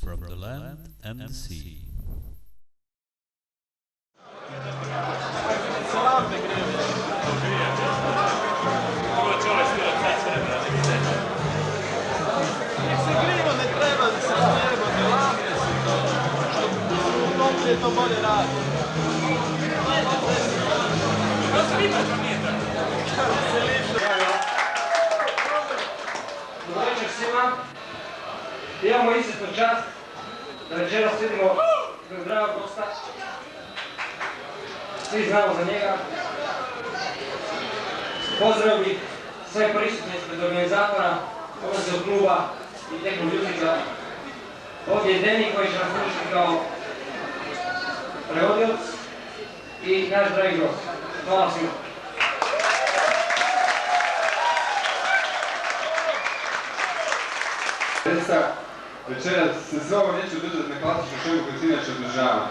from the land and the sea. To bolje radi. Dobro večer svima. Imamo izuzetnu čast da večeras vidimo dragog gosta. Svi znamo za njega. Pozdravio bih sve prisutne ispred organizatora, od kluba i Techno Musica. Ovdje je Deni koji će nas slušati kao prevodilac i naš dragi gost. Hvala svima. Večeras se sve ovo neće održati na klasičnu šemu koju se inače održava.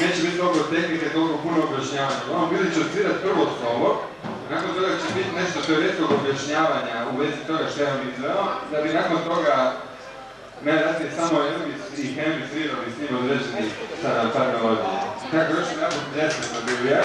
Neće biti toliko tehnike, toliko puno objašnjavanja. Uglavnom, ljudi će odsvirati prvo slovo, nakon toga će biti nešto teoretskog objašnjavanja u vezi toga što ja vam izveo, da bi nakon toga najvratnije samo Elvis i Henry svirali s njim određeni sada par melodije. Tako još mi naput nesmetno bili ja.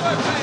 That's right.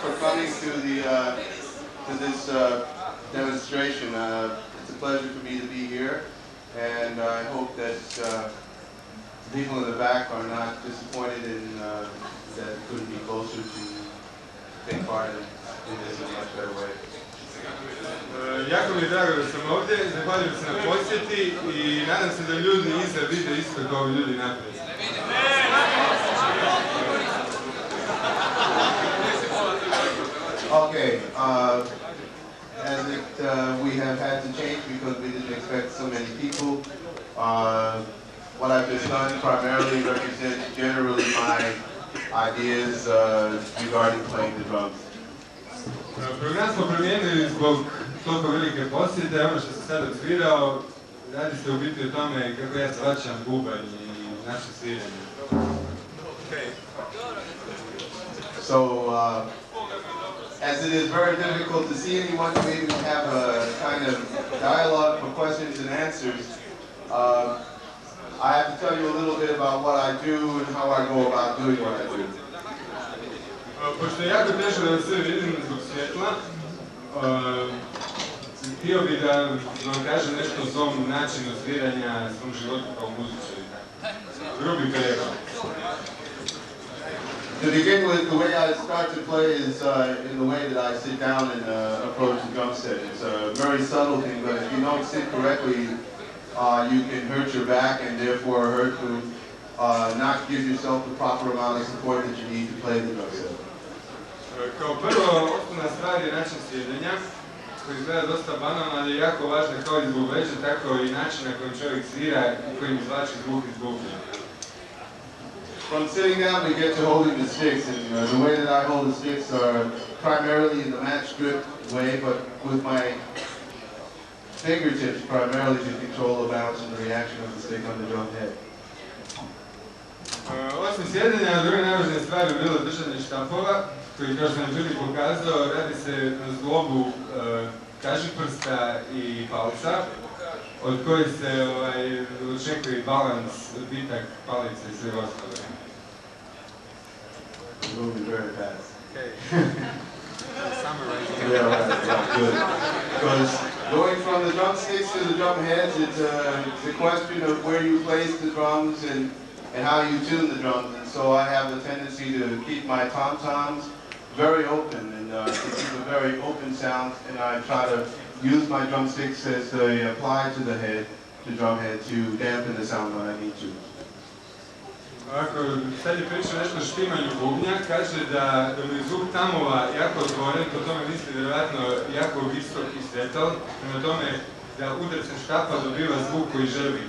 for coming to this demonstration. It's a pleasure for me to be here, and I hope that people in the back are not disappointed in that couldn't be closer to take part in this in a much better way. Jako mi je drago da sam ovdje, zahvaljujem se na posjeti i nadam se da ljudi iza vide isto kao ljudi naprijed. Okay, as we have had to change because we didn't expect so many people, what I've just done primarily represents generally my ideas regarding playing the drums. Program smo promijenili zbog toliko velike posjete, ono što sam sad odsvirao, radi se u biti o tome kako ja shvaćam bubanj i naše sviranje. So, as it is very difficult to see anyone to even have a kind of dialogue for questions and answers, I have to tell you a little bit about what I do and how I go about doing what I do. Pošto je jako teško da sve vidim zbog svjetla, htio bih da vam kažem nešto o svom načinu sviranja, svom životu kao muzičar. Grubi prijevod. To begin with, the way I start to play is in the way that I sit down and approach the drum set. It's a very subtle thing, but if you don't sit correctly, you can hurt your back and therefore hurt to not give yourself the proper amount of support that you need to play the drum set. Kao prvo, osnovna stvar je način sjedenja, koji izgleda dosta banalno, ali je jako važno kao i zbog veže, tako i način na kojem čovjek svira i kojim izvlači zvuk iz bubnja. From sitting down, we get to holding the sticks, and the way that I hold the sticks are primarily in the match grip way, but with my fingertips primarily to control the bounce and the reaction of the stick on the drum head. Osim sjedenja, druga najvažnija stvar je bilo držanje štapova, koji kao što nam Đuri pokazao, radi se na zglobu kažiprsta i palca, od kojih se očekuje balans, odbitak palice i sve ostalo. Moving very fast. Okay. Yeah, right, yeah, good. Because going from the drumsticks to the drum heads, it's a question of where you place the drums and how you tune the drums. And so I have a tendency to keep my tom-toms very open and to keep a very open sound. And I try to use my drumsticks as they apply to the head, the drum head, to dampen the sound when I need to. Ovako, sad je pričao nešto o štimanju bubnja, kaže da mu je zvuk tamova jako otvoren, po tome misli vjerovatno jako visok i svetal, prema tome da udarcem štapa dobiva zvuk koji želi.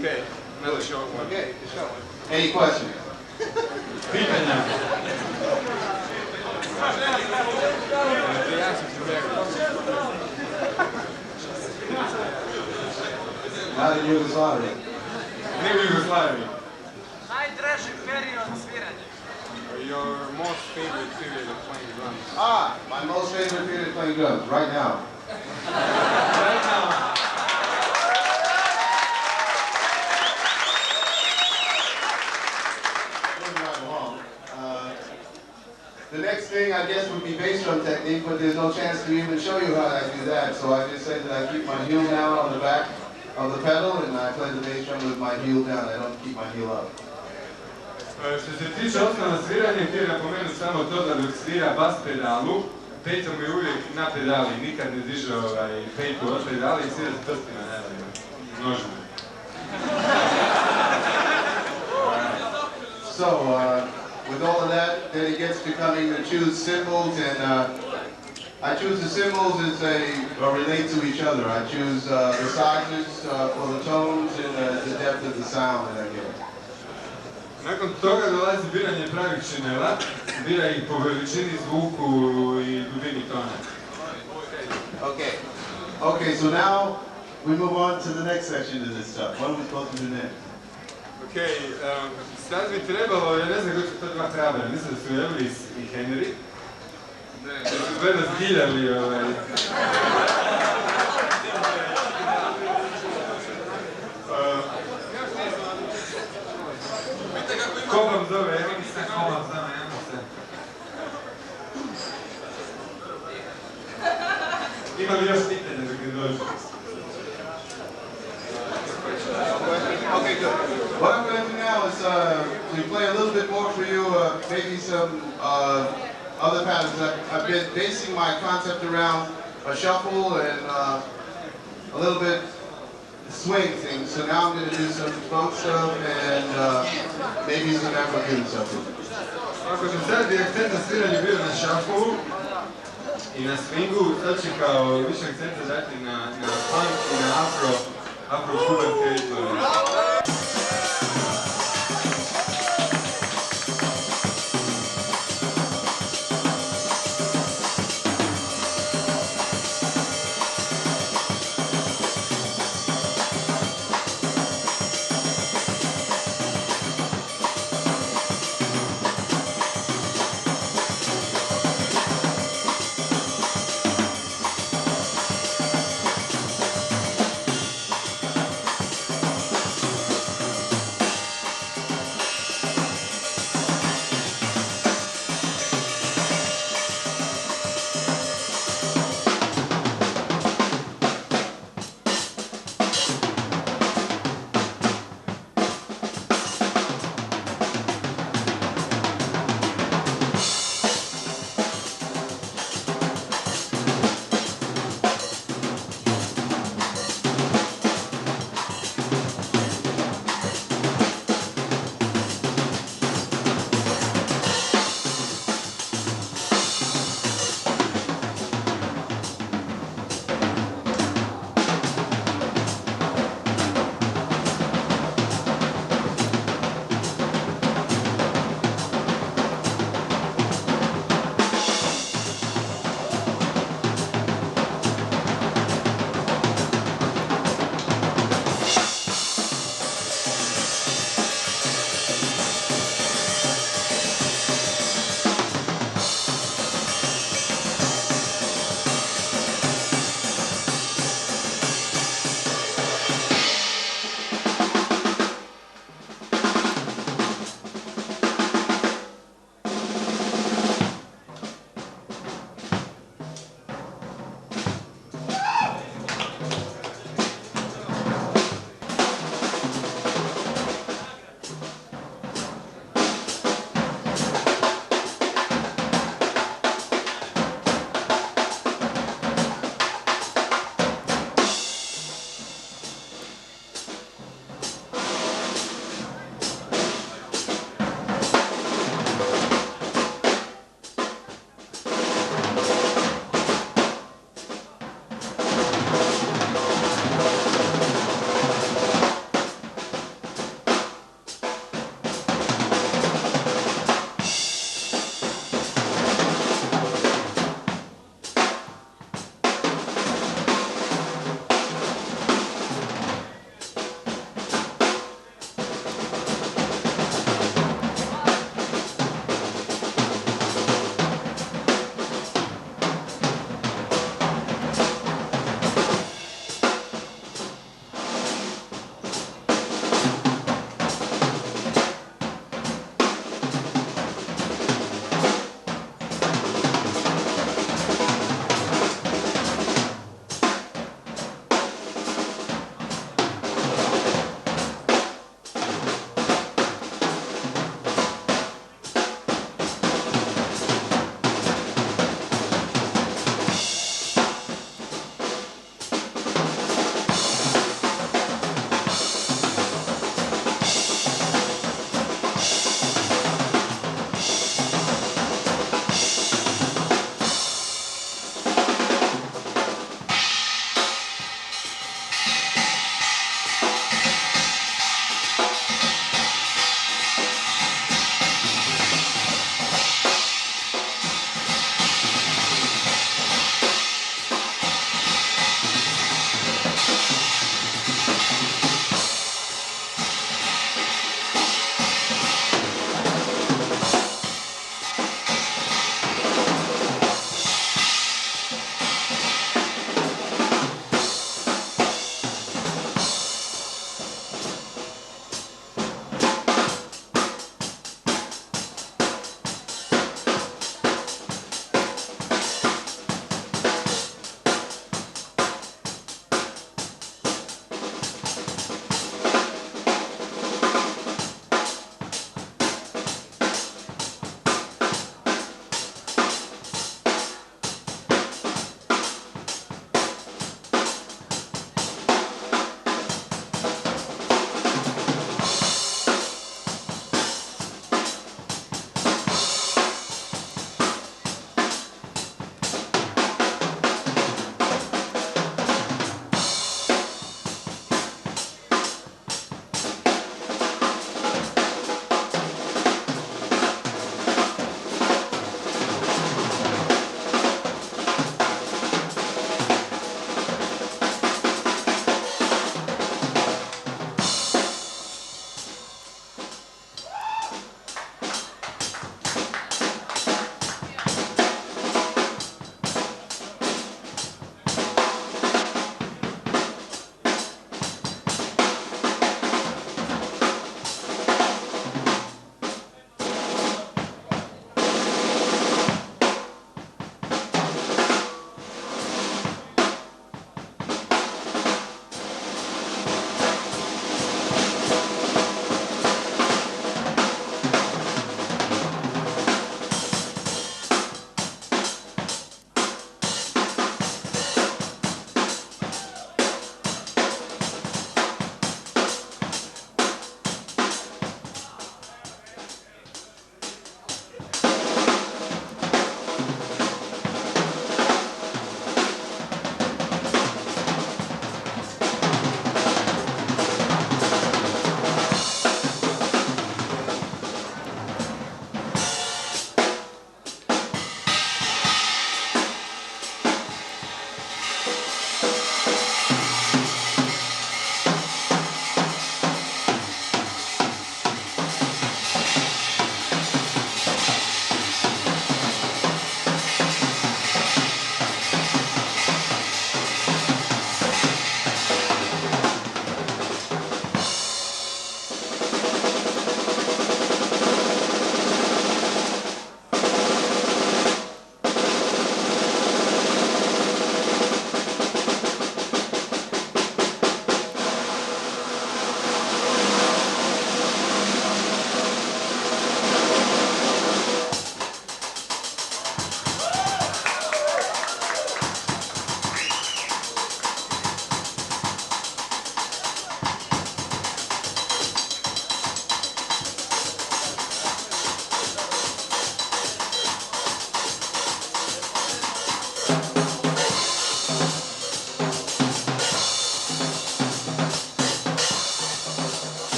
Okay, another show. Okay, show. Any questions? Pitanja? Not in Yugoslavia. Ne u Jugoslaviji. Najdraži period sviranja. Your most favorite period of playing drums? My most favorite period of playing drums, right now. Right now. The next thing, I guess, would be bass drum technique, but there's no chance to even show you how I do that. So I just say that I keep my heel down on the back of the pedal, and I play the bass drum with my heel down. I don't keep my heel up. Što se tiče osnovno sviranja, htio napomenuti samo to da dok svira bas pedalu, peta mu je uvijek na pedali, nikad ne diže petu od pedali i svira s prstima, naravno, nožno. So, with all of that, then it gets to coming to choose cymbals, and I choose the cymbals as they relate to each other. I choose the sizes for the tones and the depth of the sound that I get. Nakon toga dolazi biranje pravih činela, bira ih po veličini, zvuku i dubini tona. Okay, so now we move on to the next section of this stuff. What are we supposed to do next? Okej, sad bi trebalo, ja ne znam kako su to dva hrabra, mislim da su Elvis i Henry. Da su gleda zgiljali Ko vam zove? Evo mi se ko vam zove, evo se. Ima li još pitanja dok ne dođe? Okay, good. What I'm going to do now is to play a little bit more for you, maybe some other patterns. I've been basing my concept around a shuffle and a little bit swing things. So now I'm going to do some funk stuff and maybe some African stuff. Ako sam sad akcent na sviranju bio na shufflu i na swingu, sad ću kao više akcenta dati na funk i na afro-cuban teritoriju.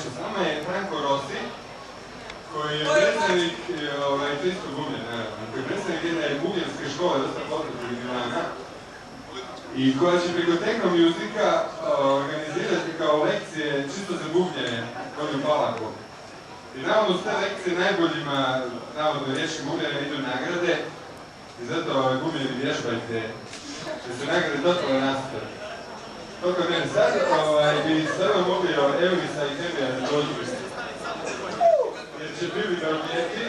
nešto. S nama je Franko Rossi, koji je predstavnik, isto gubljen, naravno, koji je predstavnik jedne gubljenske škole, dosta poznate iz Milana, i koja će preko Techno Musika organizirati kao lekcije čisto za bubnjene ovdje u Palahu. I navodno s te lekcije najboljima, navodno riječkim bubnjene idu nagrade, i zato bubnjeni vježbajte, da se nagrade totalno nastave. Toliko mene sad, bi stvarno molio Eunisa i Kemija da dođu, jer će bili da objeti.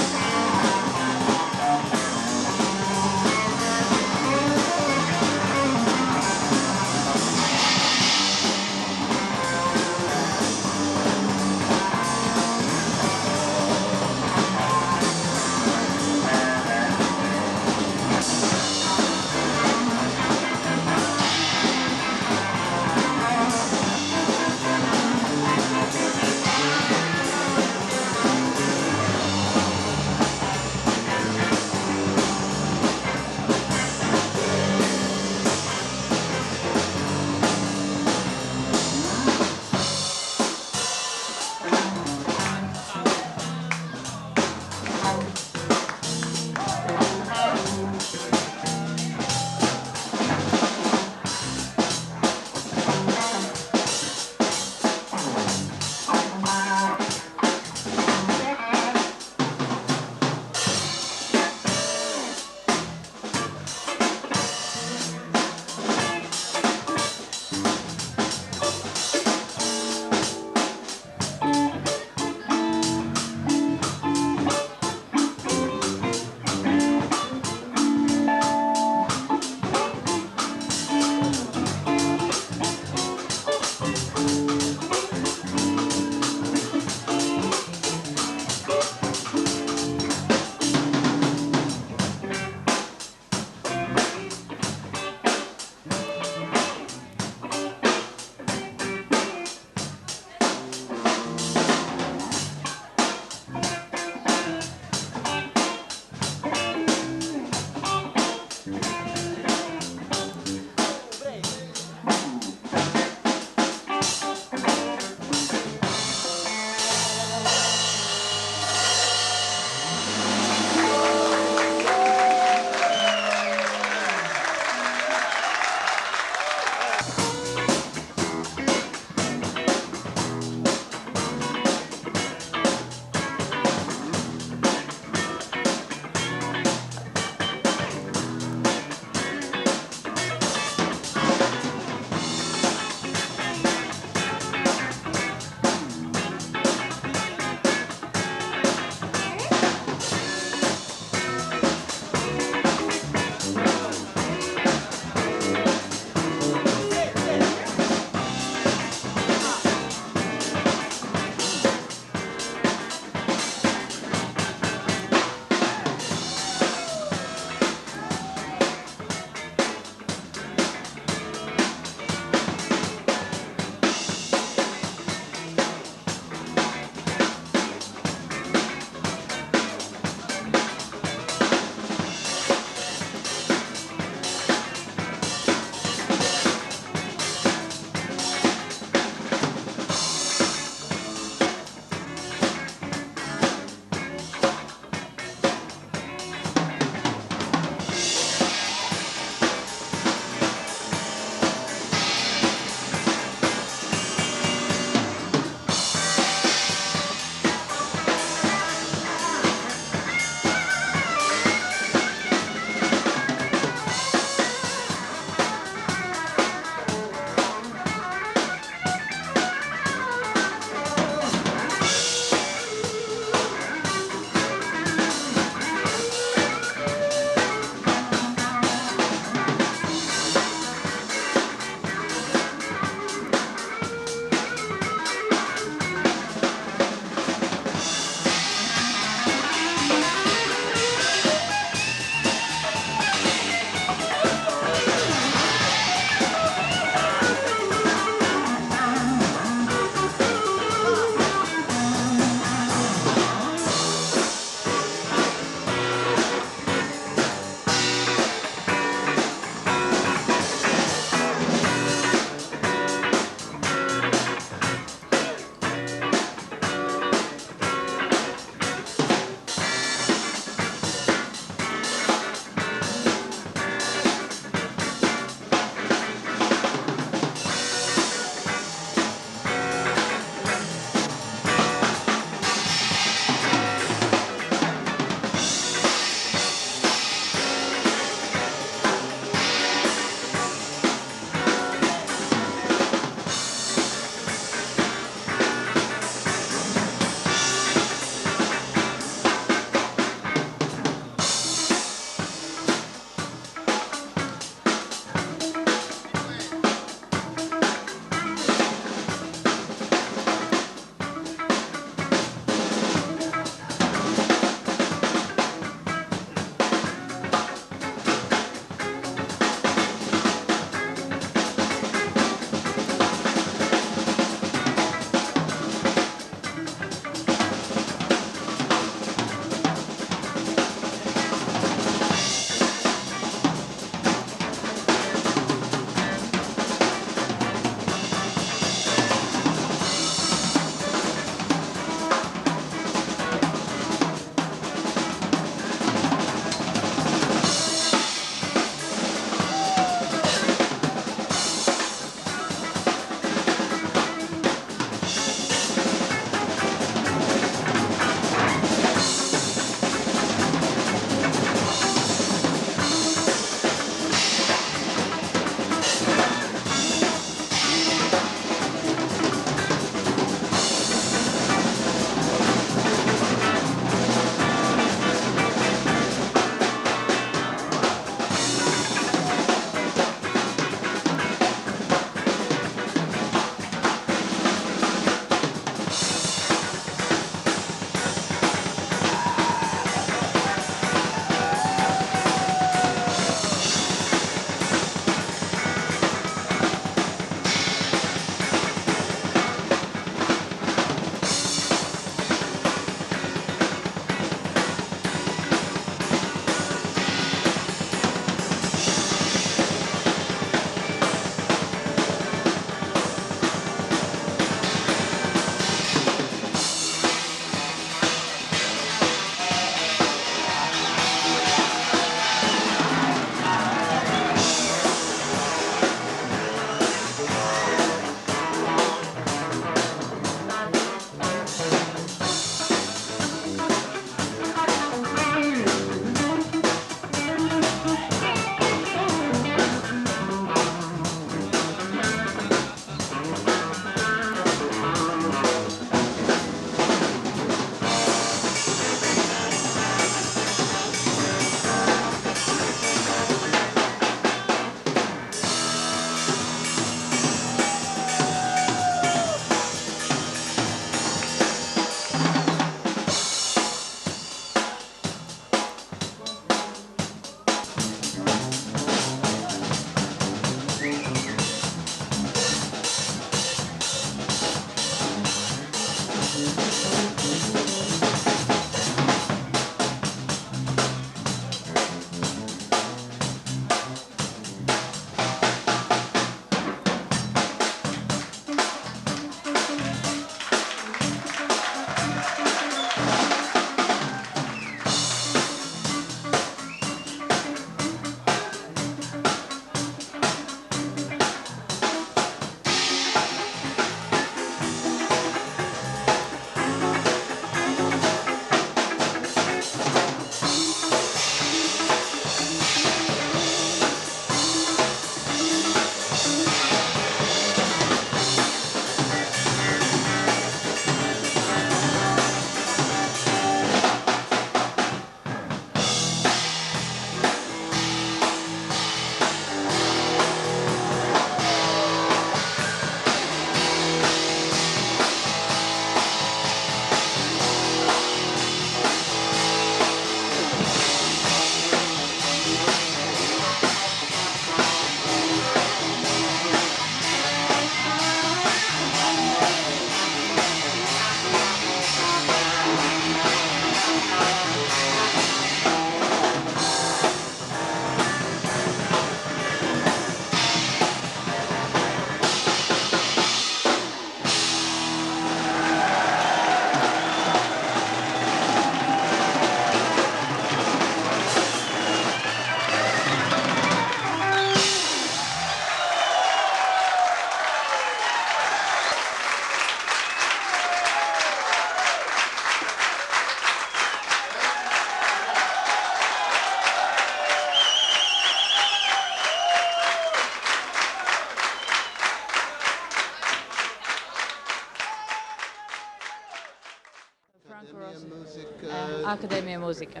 Academia Musica.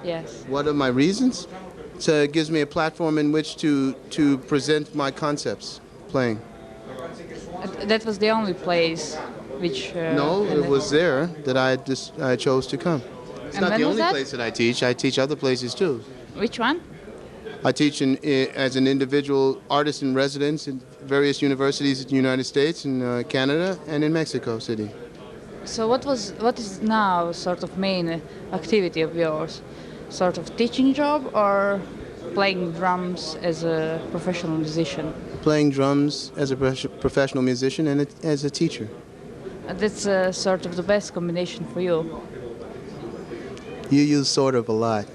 Yes. What are my reasons? So it gives me a platform in which to present my concepts playing. That was the only place which... No, it was there that I chose to come. It's And not when the was only that? place that I teach. I teach other places too. Which one? I teach as an individual artist in residence in various universities in the United States, in Canada, and in Mexico City. So what is now sort of main activity of yours? Sort of teaching job or playing drums as a professional musician? Playing drums as a professional musician and as a teacher. That's sort of the best combination for you. You use sort of a lot.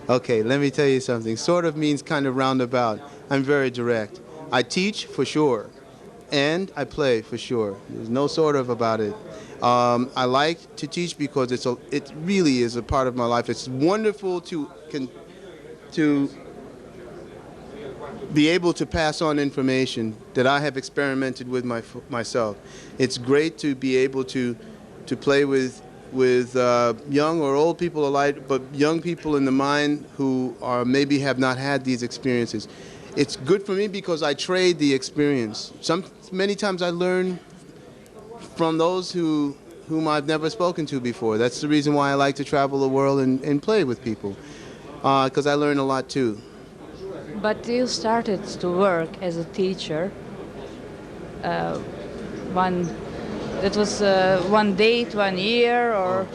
Okay, let me tell you something. Sort of means kind of roundabout. I'm very direct. I teach for sure, and I play for sure. There's no sort of about it. I like to teach because it really is a part of my life. It's wonderful to be able to pass on information that I have experimented with myself. It's great to be able to play with young or old people alike, but young people in the mind who maybe have not had these experiences. It's good for me because I trade the experience. Many times I learn from those whom I've never spoken to before. That's the reason why I like to travel the world and play with people, because I learn a lot too. But you started to work as a teacher. That was one date, 1 year, or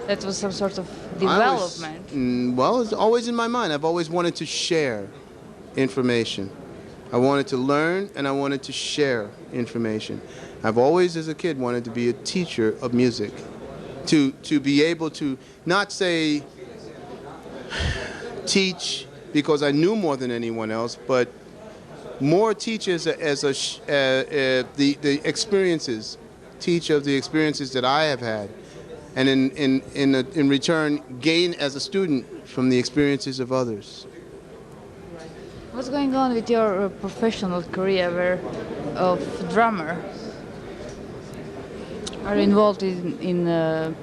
that was some sort of development? Well, it's always in my mind. I've always wanted to share information. I wanted to learn and I wanted to share information. I've always, as a kid, wanted to be a teacher of music. To be able to not say teach because I knew more than anyone else, but more teach as the experiences, teach of the experiences that I have had, and in return gain as a student from the experiences of others. What's going on with your professional career of drummer? Are you involved in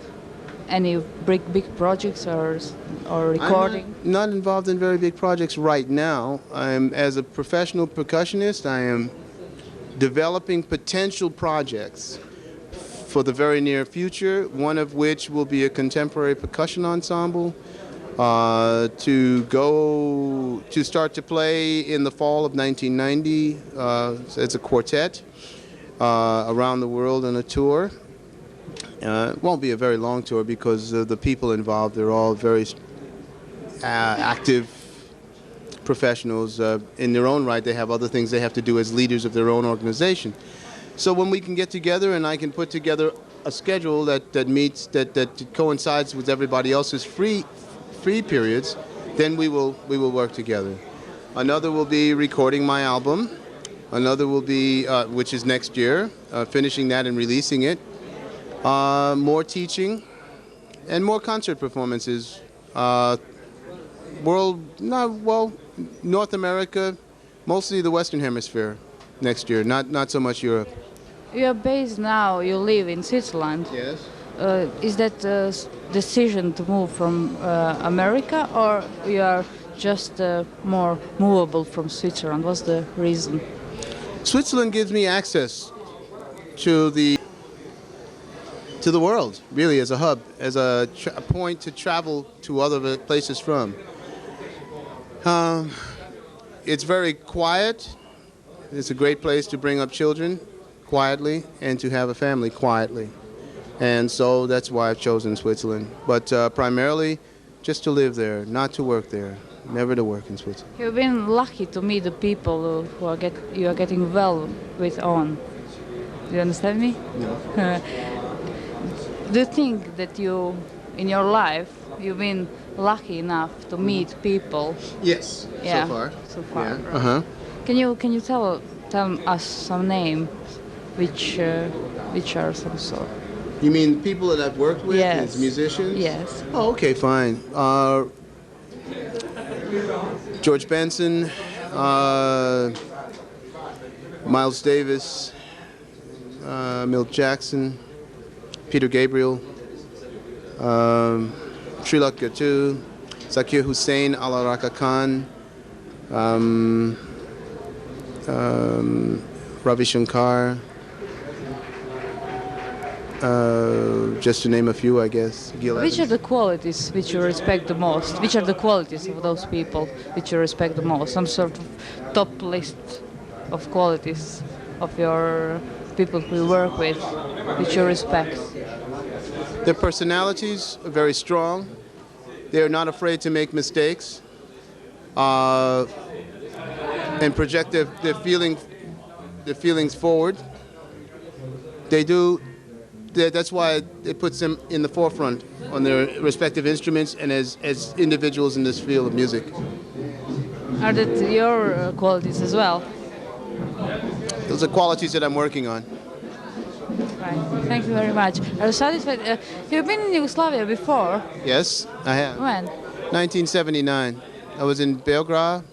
any big projects or recording? I'm not involved in very big projects right now. As a professional percussionist, I am developing potential projects for the very near future, one of which will be a contemporary percussion ensemble to start to play in the fall of 1990 as a quartet around the world on a tour. It won't be a very long tour because the people involved, they're all very active professionals. In their own right, they have other things they have to do as leaders of their own organization. So when we can get together and I can put together a schedule that coincides with everybody else's free periods, then we will work together. Another will be recording my album. Another will be, which is next year, finishing that and releasing it. More teaching and more concert performances. North America, mostly the Western Hemisphere next year, not so much Europe. You are based now, you live in Switzerland. Yes. Is that a decision to move from America, or you are just more movable from Switzerland? What's the reason? Switzerland gives me access to the world, really, as a hub, as a point to travel to other places from. It's very quiet. It's a great place to bring up children quietly and to have a family quietly. And so that's why I've chosen Switzerland. But primarily just to live there, not to work there, never to work in Switzerland. You've been lucky to meet the people who you are getting well with on. Do you understand me? No. Do you think that in your life, you've been lucky enough to meet people? Yes, Yeah, so far. so far. Yeah. Right. Uh-huh. Can you tell us some names, which are some sort? You mean people that I've worked with Yes. as musicians? Yes. Oh, okay, fine. George Benson, Miles Davis, Milt Jackson, Peter Gabriel, Sri Lanka too, Zakir Hussain, Alaraka Khan, Ravi Shankar, just to name a few, I guess. Gil Which are Evans. the qualities which you respect the most? Which are the qualities of those people which you respect the most? Some sort of top list of qualities of your people who you work with, which you respect. Their personalities are very strong. They are not afraid to make mistakes and project their feelings forward. They do. That's why it puts them in the forefront on their respective instruments and as individuals in this field of music. Are that your qualities as well? Those are qualities that I'm working on. Right. Thank you very much. Are you satisfied? You've been in Yugoslavia before. Yes, I have. When? 1979. I was in Belgrade,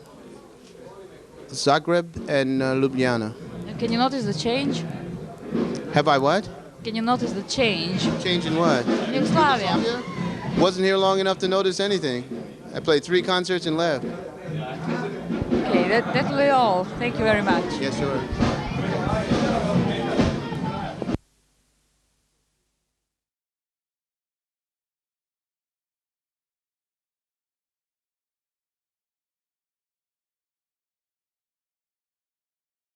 Zagreb, and Ljubljana. Can you notice the change? Have I what? Can you notice the change? Change in what? Yugoslavia. Wasn't here long enough to notice anything. I played 3 concerts and left. Okay, that will be all. Thank you very much. Yes, sure.